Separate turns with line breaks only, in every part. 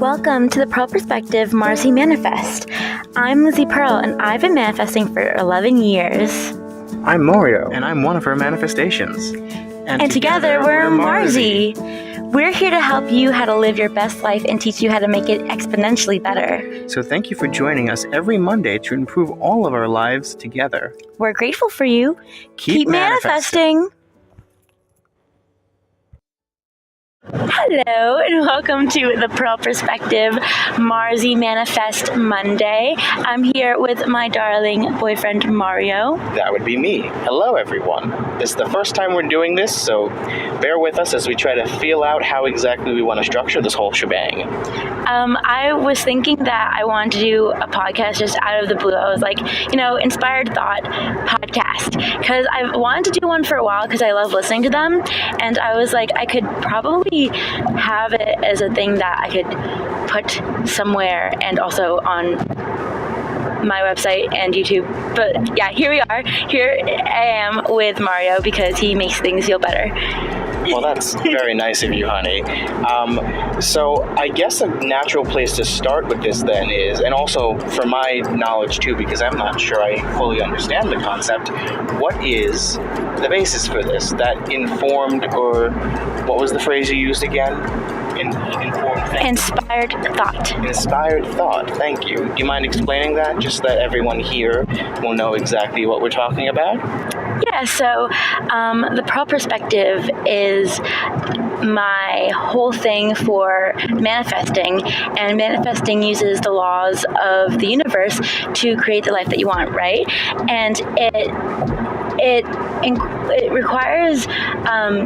Welcome to the Pearl Perspective Marzi Manifest. I'm Lizi Pearl, and I've been manifesting for 11 years.
I'm Mario, and I'm one of her manifestations.
And together we're Marzi. We're here to help you how to live your best life and teach you how to make it exponentially better.
So thank you for joining us every Monday to improve all of our lives together.
We're grateful for you. Keep manifesting. Hello, and welcome to the Pearl Perspective Marzi Manifest Monday. I'm here with my darling boyfriend, Mario.
That would be me. Hello, everyone. This is the first time we're doing this, so bear with us as we try to feel out how exactly we want to structure this whole shebang.
I was thinking that I wanted to do a podcast just out of the blue. I was like, inspired thought podcast, because I've wanted to do one for a while because I love listening to them, and I was like, I could probably have it as a thing that I could put somewhere and also on my website and YouTube. But yeah, here we are. Here I am with Mario because he makes things feel better.
Well, that's very nice of you, honey. So I guess a natural place to start with this then is, and also for my knowledge too, because I'm not sure I fully understand the concept, what is the basis for this? That informed, or what was the phrase you used again? Informed thinking.
Inspired thought.
Inspired thought, thank you. Do you mind explaining that, just that everyone here will know exactly what we're talking about?
Yeah, so the Pearl Perspective is my whole thing for manifesting, and manifesting uses the laws of the universe to create the life that you want, right? And it requires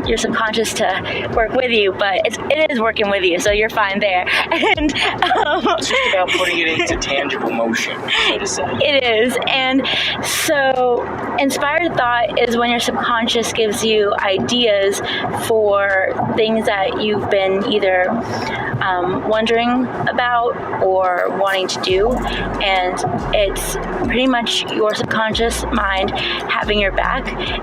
your subconscious to work with you, but it is working with you, so you're fine there. And
it's just about putting it into tangible motion, so to say.
It is. And so inspired thought is when your subconscious gives you ideas for things that you've been either wondering about or wanting to do, and it's pretty much your subconscious mind having your back.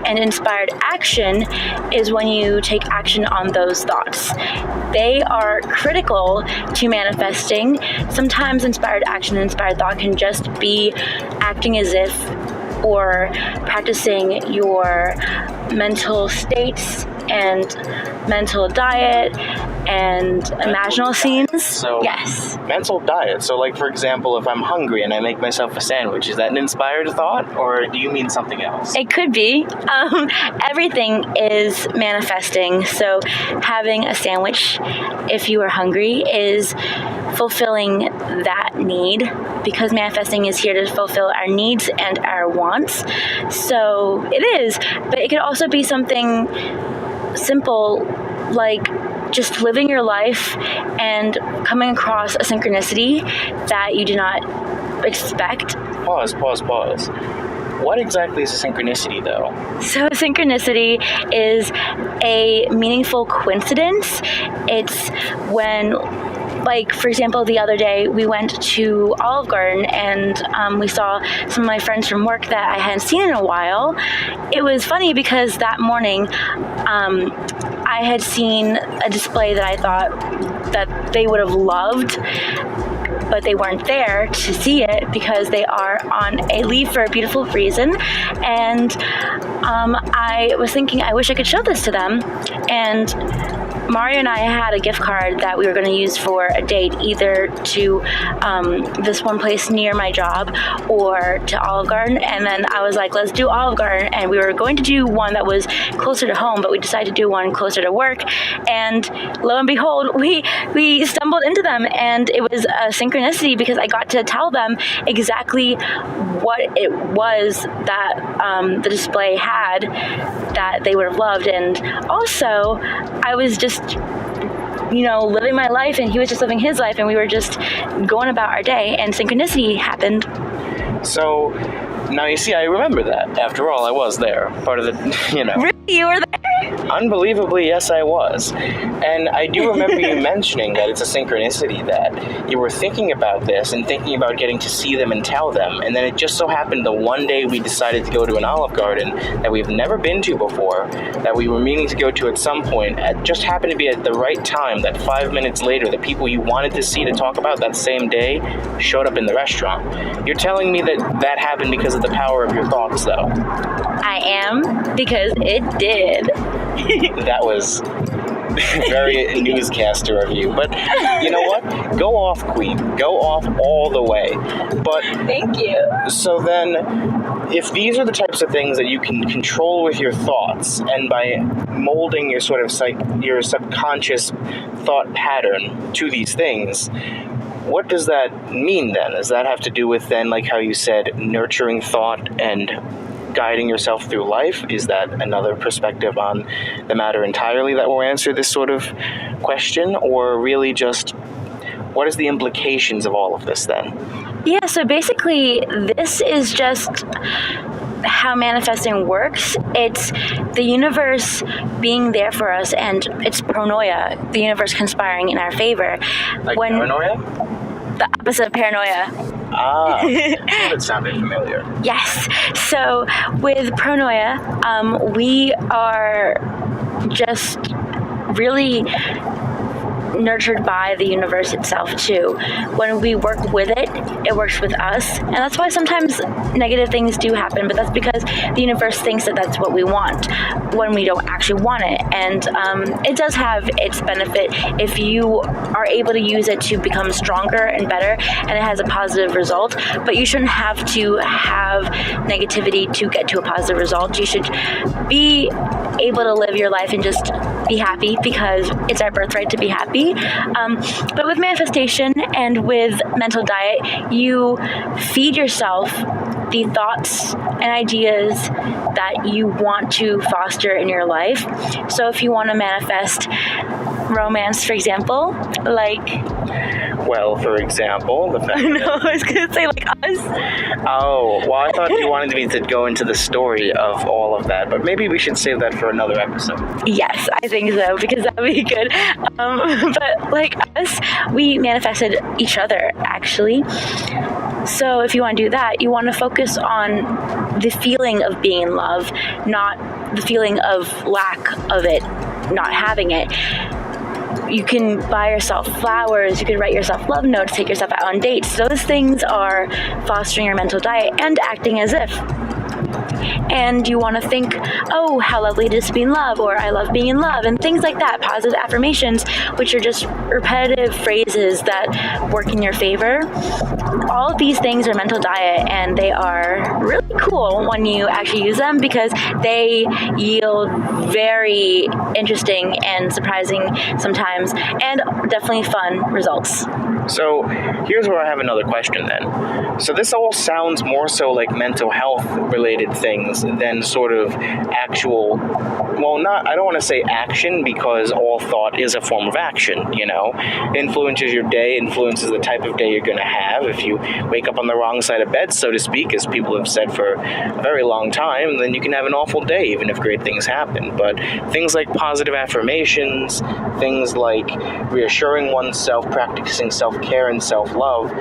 And inspired action is when you take action on those thoughts. They are critical to manifesting. Sometimes inspired action and inspired thought can just be acting as if, or practicing your mental states and mental diet and imaginal scenes.
So,
yes.
Mental diet. So, like, for example, if I'm hungry and I make myself a sandwich, is that an inspired thought, or do you mean something else?
It could be. Everything is manifesting. So having a sandwich, if you are hungry, is fulfilling that need, because manifesting is here to fulfill our needs and our wants. So it is. But it could also be something simple, like just living your life and coming across a synchronicity that you do not expect.
Pause. What exactly is a synchronicity, though?
So synchronicity is a meaningful coincidence. It's when, like, for example, the other day we went to Olive Garden and we saw some of my friends from work that I hadn't seen in a while. It was funny because that morning I had seen a display that I thought that they would have loved, but they weren't there to see it because they are on a leave for a beautiful reason. And I was thinking, I wish I could show this to them. And Mario and I had a gift card that we were going to use for a date, either to this one place near my job or to Olive Garden. And then I was like, let's do Olive Garden. And we were going to do one that was closer to home, but we decided to do one closer to work. And lo and behold, we stumbled into them, and it was a synchronicity because I got to tell them exactly what it was that the display had that they would have loved. And also, I was just living my life, and he was just living his life, and we were just going about our day, and synchronicity happened.
So, now you see, I remember that. After all, I was there. Part of the,
Really? You were there?
Unbelievably, yes, I was. And I do remember you mentioning that it's a synchronicity, that you were thinking about this and thinking about getting to see them and tell them. And then it just so happened the one day we decided to go to an Olive Garden that we've never been to before, that we were meaning to go to at some point, it just happened to be at the right time, that 5 minutes later, the people you wanted to see to talk about that same day showed up in the restaurant. You're telling me that that happened because of the power of your thoughts, though.
I am, because it did.
That was very newscaster of you. But you know what? Go off, Queen. Go off all the way. But
Thank you.
so then, if these are the types of things that you can control with your thoughts, and by molding your sort of your subconscious thought pattern to these things, what does that mean then? Does that have to do with then, like how you said, nurturing thought and guiding yourself through life? Is that another perspective on the matter entirely that will answer this sort of question? Or really just, what is the implications of all of this then?
Yeah, so basically, this is just how manifesting works. It's the universe being there for us, and it's pronoia, the universe conspiring in our favor.
Like paranoia?
The opposite of paranoia.
Ah, that sounded familiar.
Yes. So with pronoia, we are just really nurtured by the universe itself too. When we work with it, it works with us, and that's why sometimes negative things do happen, but that's because the universe thinks that that's what we want when we don't actually want it. And it does have its benefit if you are able to use it to become stronger and better, and it has a positive result. But you shouldn't have to have negativity to get to a positive result. You should be able to live your life and just be happy, because it's our birthright to be happy. But with manifestation and with mental diet, you feed yourself the thoughts and ideas that you want to foster in your life. So if you want to manifest romance, for example,
for example, the fact
no, I was going to say like us.
Oh, well, I thought you wanted me to go into the story of all of that, but maybe we should save that for another episode.
Yes, I think so, because that would be good. But like us, we manifested each other, actually. So if you want to do that, you want to focus on the feeling of being in love, not the feeling of lack of it, not having it. You can buy yourself flowers, you can write yourself love notes, take yourself out on dates. Those things are fostering your mental diet and acting as if. And you want to think, oh, how lovely it is to be in love, or I love being in love, and things like that. Positive affirmations, which are just repetitive phrases that work in your favor. All of these things are mental diet, and they are really cool when you actually use them, because they yield very interesting and surprising sometimes, and definitely fun results.
So here's where I have another question then. So this all sounds more so like mental health related things than sort of actual, I don't want to say action, because all thought is a form of action, you know. Influences your day, influences the type of day you're going to have. If you wake up on the wrong side of bed, so to speak, as people have said for a very long time, then you can have an awful day, even if great things happen. But things like positive affirmations, things like reassuring oneself, practicing self-care and self-love,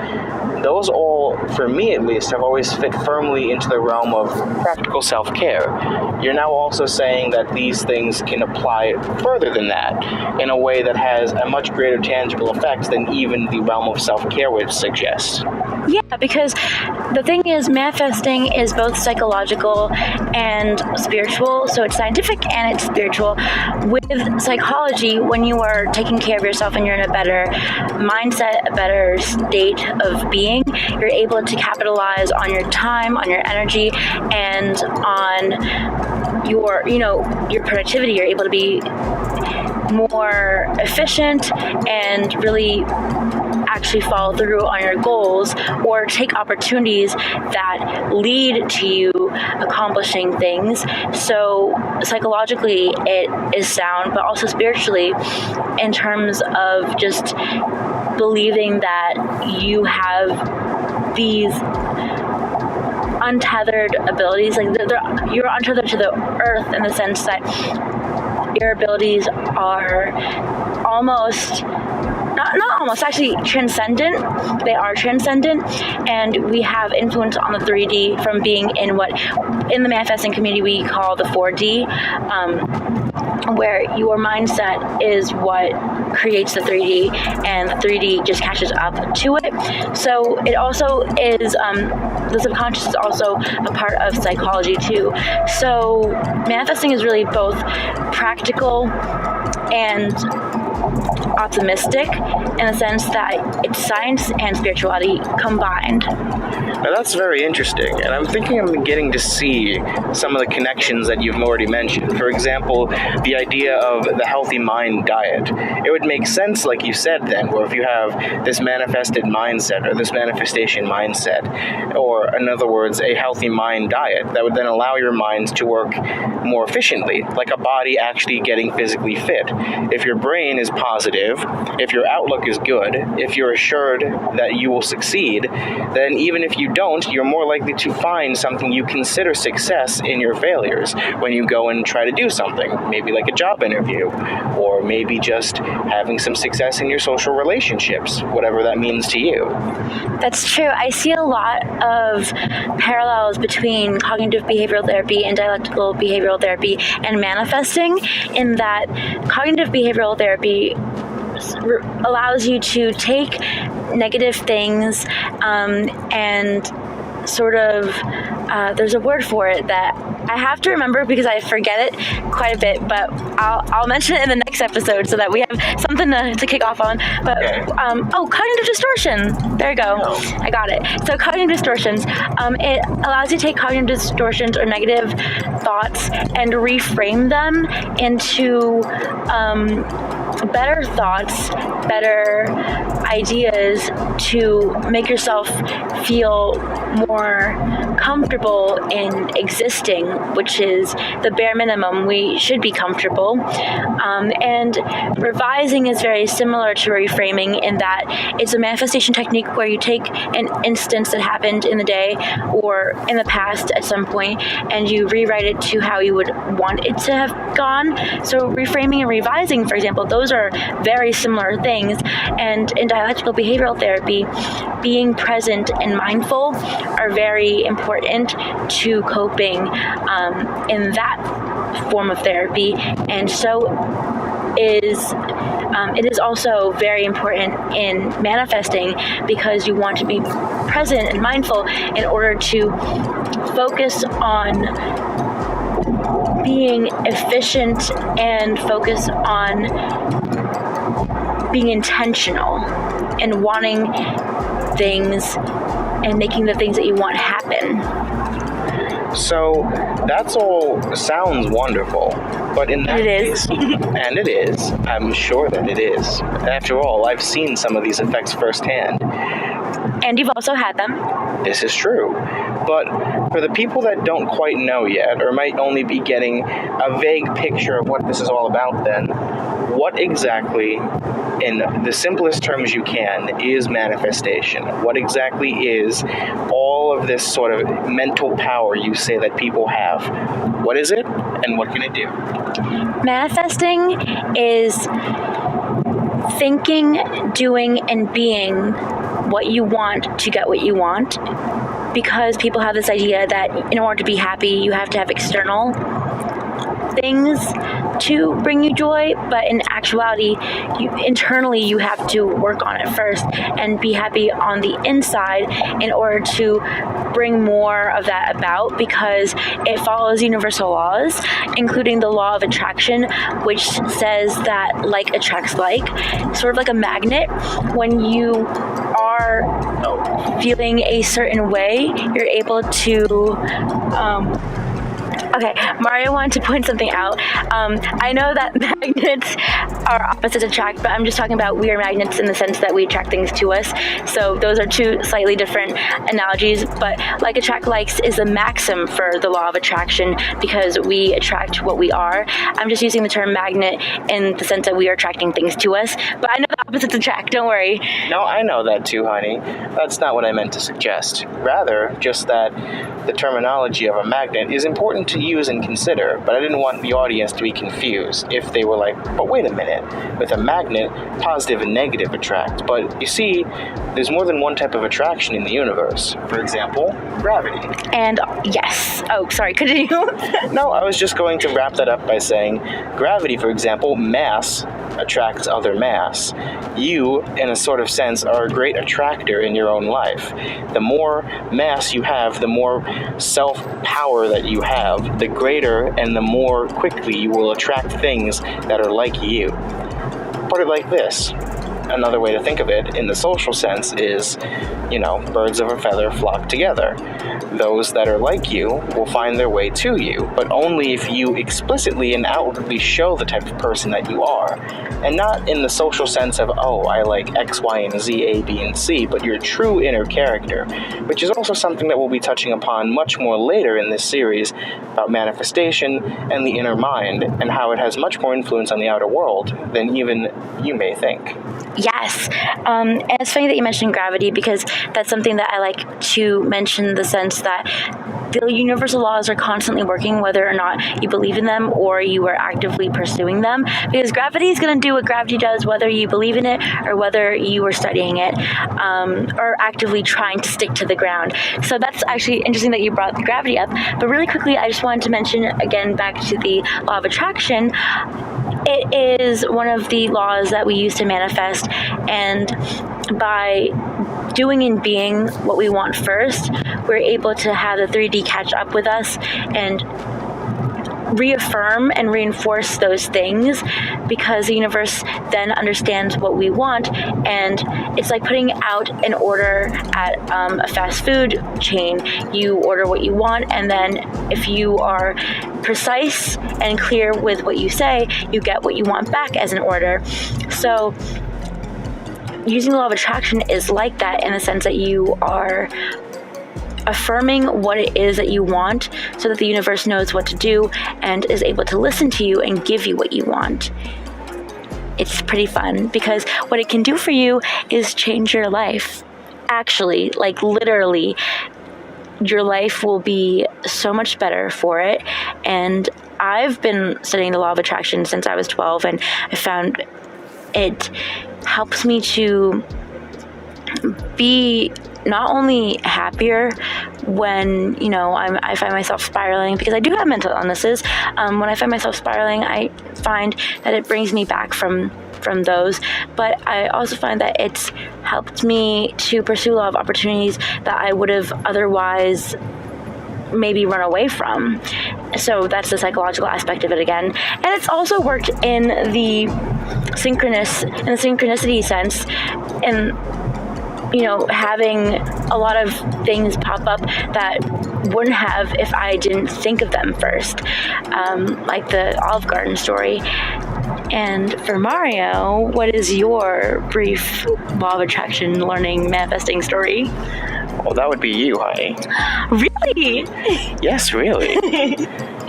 those all, for me at least, have always fit firmly into the realm of practical self-care. You're now also saying that these things can apply further than that, in a way that has a much greater tangible effect than even the realm of self-care would suggest.
Yeah, because the thing is, manifesting is both psychological and spiritual, so it's scientific and it's spiritual. With psychology, when you are taking care of yourself and you're in a better mindset, a better state of being, you're able to capitalize on your time, on your energy, and on your productivity. You're able to be more efficient and really actually follow through on your goals, or take opportunities that lead to you accomplishing things. So psychologically it is sound, but also spiritually, in terms of just believing that you have these untethered abilities, like you're untethered to the earth, in the sense that your abilities are almost not almost, actually transcendent. They are transcendent, and we have influence on the 3D from being in what in the manifesting community we call the 4D, where your mindset is what creates the 3D, and the 3D just catches up to it. So it also is, the subconscious is also a part of psychology too. So manifesting is really both practical and optimistic in the sense that it's science and spirituality combined.
Now that's very interesting, and I'm thinking I'm getting to see some of the connections that you've already mentioned. For example, the idea of the healthy mind diet. It would make sense, like you said then, where if you have this manifested mindset or this manifestation mindset, or in other words, a healthy mind diet, that would then allow your mind to work more efficiently, like a body actually getting physically fit. If your brain is positive, if your outlook is good, if you're assured that you will succeed, then even if you don't, you're more likely to find something you consider success in your failures when you go and try to do something, maybe like a job interview, or maybe just having some success in your social relationships, whatever that means to you.
That's true. I see a lot of parallels between cognitive behavioral therapy and dialectical behavioral therapy and manifesting, in that cognitive behavioral therapy allows you to take negative things and sort of, there's a word for it that I have to remember because I forget it quite a bit, but I'll mention it in the next episode so that we have something to kick off on. But cognitive distortion. There you go. I got it. So cognitive distortions. It allows you to take cognitive distortions or negative thoughts and reframe them into better thoughts, better ideas to make yourself feel more comfortable in existing, which is the bare minimum. We should be comfortable. And revising is very similar to reframing in that it's a manifestation technique where you take an instance that happened in the day or in the past at some point and you rewrite it to how you would want it to have gone. So reframing and revising, for example, those are very similar things. And in dialectical behavioral therapy, being present and mindful are very important to coping in that form of therapy. And so it is also very important in manifesting because you want to be present and mindful in order to focus on being efficient and focus on being intentional and wanting things and making the things that you want happen.
So that's all sounds wonderful, but in that case, and it is, I'm sure that it is. After all, I've seen some of these effects firsthand.
And you've also had them.
This is true. But for the people that don't quite know yet, or might only be getting a vague picture of what this is all about then, what exactly, in the simplest terms you can, is manifestation? What exactly is all of this sort of mental power you say that people have? What is it, and what can it do?
Manifesting is thinking, doing, and being what you want to get what you want, because people have this idea that in order to be happy, you have to have external things to bring you joy, but in actuality, internally you have to work on it first and be happy on the inside in order to bring more of that about, because it follows universal laws, including the law of attraction, which says that like attracts like, sort of like a magnet. When you are feeling a certain way, you're able to Okay, Mario wanted to point something out. I know that magnets are opposites attract, but I'm just talking about we are magnets in the sense that we attract things to us. So those are two slightly different analogies, but like attract likes is a maxim for the law of attraction because we attract what we are. I'm just using the term magnet in the sense that we are attracting things to us, but I know the opposites attract, don't worry.
No, I know that too, honey. That's not what I meant to suggest. Rather, just that the terminology of a magnet is important to use and consider, but I didn't want the audience to be confused if they were like, but wait a minute, with a magnet, positive and negative attract. But you see, there's more than one type of attraction in the universe. For example, gravity.
And yes. Oh, sorry, continue.
No, I was just going to wrap that up by saying gravity, for example, mass attracts other mass. You, in a sort of sense, are a great attractor in your own life. The more mass you have, the more self-power that you have, the greater and the more quickly you will attract things that are like you. Put it like this. Another way to think of it in the social sense is, birds of a feather flock together. Those that are like you will find their way to you, but only if you explicitly and outwardly show the type of person that you are. And not in the social sense of, oh, I like X, Y, and Z, A, B, and C, but your true inner character, which is also something that we'll be touching upon much more later in this series about manifestation and the inner mind, and how it has much more influence on the outer world than even you may think.
Yes. And it's funny that you mentioned gravity, because that's something that I like to mention, in the sense that the universal laws are constantly working, whether or not you believe in them or you are actively pursuing them, because gravity is going to do what gravity does, whether you believe in it or whether you are studying it, or actively trying to stick to the ground. So that's actually interesting that you brought the gravity up. But really quickly, I just wanted to mention, again, back to the law of attraction. It is one of the laws that we use to manifest, and by doing and being what we want first, we're able to have the 3D catch up with us and reaffirm and reinforce those things, because the universe then understands what we want. And it's like putting out an order at a fast food chain. You order what you want, and then if you are precise and clear with what you say, you get what you want back as an order. So using the law of attraction is like that, in the sense that you are affirming what it is that you want, so that the universe knows what to do and is able to listen to you and give you what you want. It's pretty fun, because what it can do for you is change your life. Actually, like literally, your life will be so much better for it. And I've been studying the law of attraction since I was 12, and I found it helps me to be not only happier when, I find myself spiraling, because I do have mental illnesses. When I find myself spiraling, I find that it brings me back from those, but I also find that it's helped me to pursue a lot of opportunities that I would have otherwise maybe run away from. So that's the psychological aspect of it again. And it's also worked in the synchronicity sense, and having a lot of things pop up that wouldn't have if I didn't think of them first, like the Olive Garden story. And for Mario, what is your brief law of attraction learning manifesting story?
Well, that would be you, honey.
Really?
Yes, really.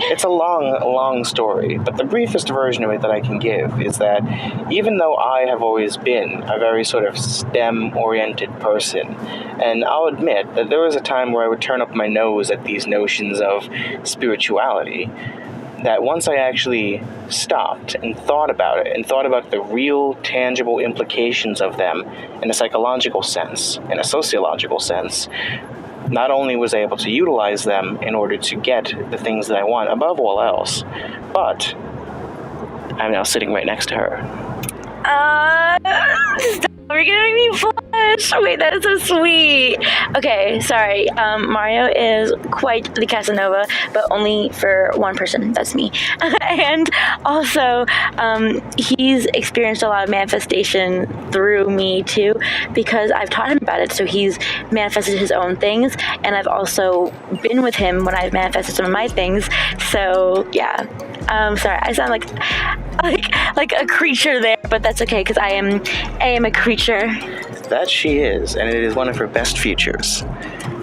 It's a long story, but the briefest version of it that I can give is that even though I have always been a very sort of STEM-oriented person, and I'll admit that there was a time where I would turn up my nose at these notions of spirituality, that once I actually stopped and thought about it, and thought about the real tangible implications of them in a psychological sense, in a sociological sense, not only was I able to utilize them in order to get the things that I want above all else, but I'm now sitting right next to her.
Stop. You're gonna make me blush. Wait, that is so sweet. Okay, sorry. Mario is quite the Casanova, but only for one person. That's me. And also, he's experienced a lot of manifestation through me too, because I've taught him about it. So he's manifested his own things, and I've also been with him when I've manifested some of my things. So yeah. Sorry, I sound like a creature there, but that's okay, because I am a creature.
That she is, and it is one of her best features.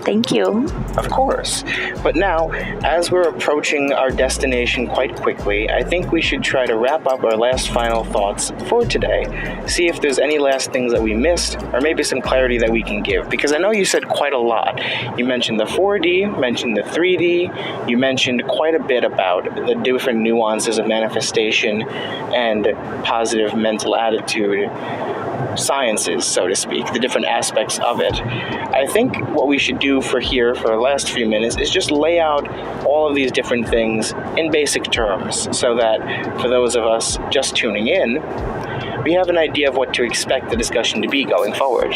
Thank you.
Of course. But now, as we're approaching our destination quite quickly, I think we should try to wrap up our last final thoughts for today. See if there's any last things that we missed, or maybe some clarity that we can give. Because I know you said quite a lot. You mentioned the 4D, mentioned the 3D, you mentioned quite a bit about the different nuances of manifestation and positive mental attitude sciences, so to speak, the different aspects of it. I think what we should do for the last few minutes is just lay out all of these different things in basic terms so that for those of us just tuning in, we have an idea of what to expect the discussion to be going forward.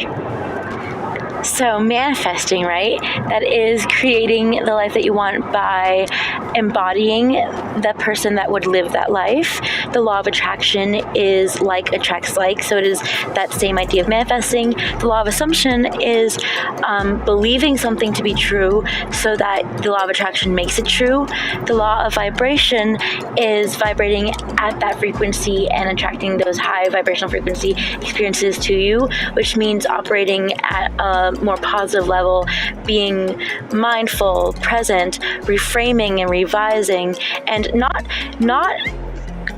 So manifesting, right? That is creating the life that you want by embodying the person that would live that life. The law of attraction is like attracts like, so it is that same idea of manifesting. The law of assumption is believing something to be true so that the law of attraction makes it true. The law of vibration is vibrating at that frequency and attracting those high vibrational frequency experiences to you, which means operating at a more positive level, being mindful, present, reframing and revising, and not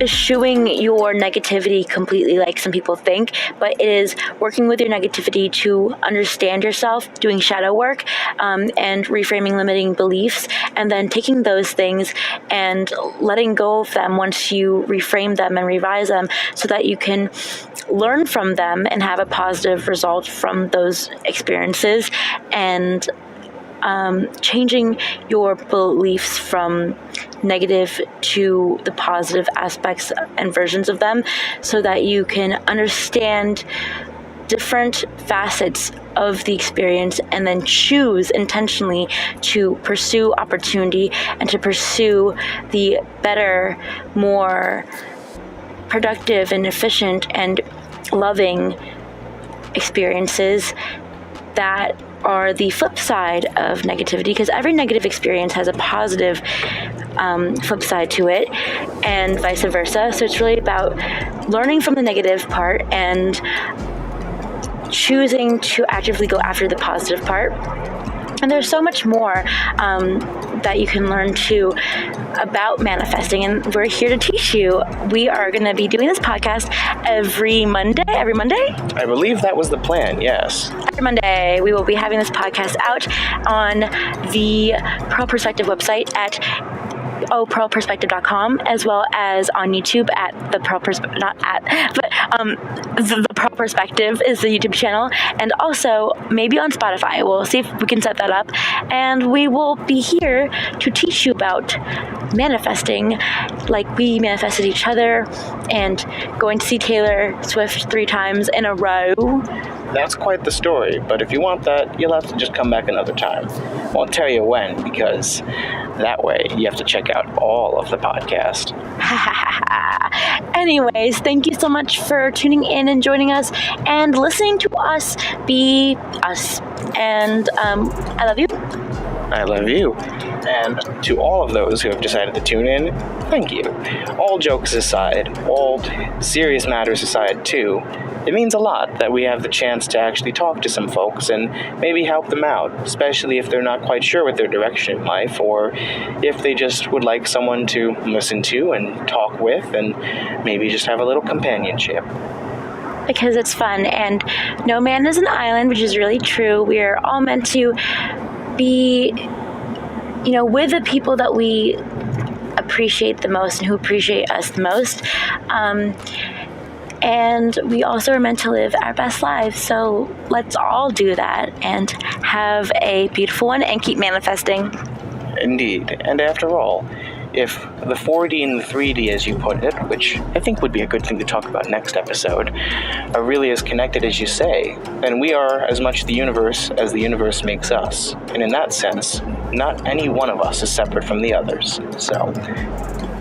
eschewing your negativity completely like some people think, but it is working with your negativity to understand yourself, doing shadow work, and reframing limiting beliefs, and then taking those things and letting go of them once you reframe them and revise them so that you can learn from them and have a positive result from those experiences, and changing your beliefs from negative to the positive aspects and versions of them so that you can understand different facets of the experience and then choose intentionally to pursue opportunity and to pursue the better, more productive and efficient and loving experiences that are the flip side of negativity, because every negative experience has a positive flip side to it, and vice versa. So it's really about learning from the negative part and choosing to actively go after the positive part. And there's so much more that you can learn too about manifesting, and we're here to teach you. We are going to be doing this podcast every Monday.
I believe that was the plan, yes.
Every Monday, we will be having this podcast out on the Pearl Perspective website at pearlperspective.com, as well as on YouTube at the Pearl Perspective, the Pearl Perspective is the YouTube channel, and also maybe on Spotify. We'll see if we can set that up, and we will be here to teach you about manifesting like we manifested each other, and going to see Taylor Swift 3 times in a row.
That's quite the story, but if you want that, you'll have to just come back another time. Won't tell you when, because that way you have to check out all of the podcast.
Anyways, thank you so much for tuning in and joining us and listening to us be us. And I love you.
I love you. And to all of those who have decided to tune in, thank you. All jokes aside, all serious matters aside too, it means a lot that we have the chance to actually talk to some folks and maybe help them out, especially if they're not quite sure with their direction in life, or if they just would like someone to listen to and talk with and maybe just have a little companionship.
Because it's fun, and no man is an island, which is really true. We are all meant to be, with the people that we appreciate the most and who appreciate us the most. And we also are meant to live our best lives. So let's all do that and have a beautiful one and keep manifesting.
Indeed. And after all, if the 4D and the 3D, as you put it, which I think would be a good thing to talk about next episode, are really as connected as you say, then we are as much the universe as the universe makes us. And in that sense, not any one of us is separate from the others. So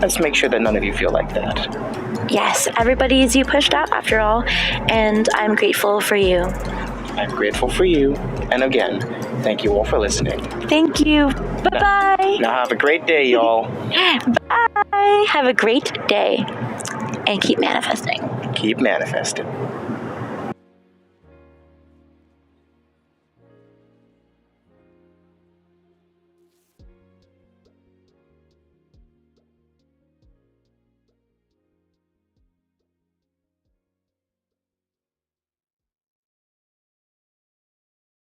let's make sure that none of you feel like that.
Yes, everybody is you pushed out after all, and I'm grateful for you.
I'm grateful for you. And again, thank you all for listening.
Thank you. Bye-bye.
Now have a great day, y'all.
Bye. Have a great day. And keep manifesting.
Keep manifesting.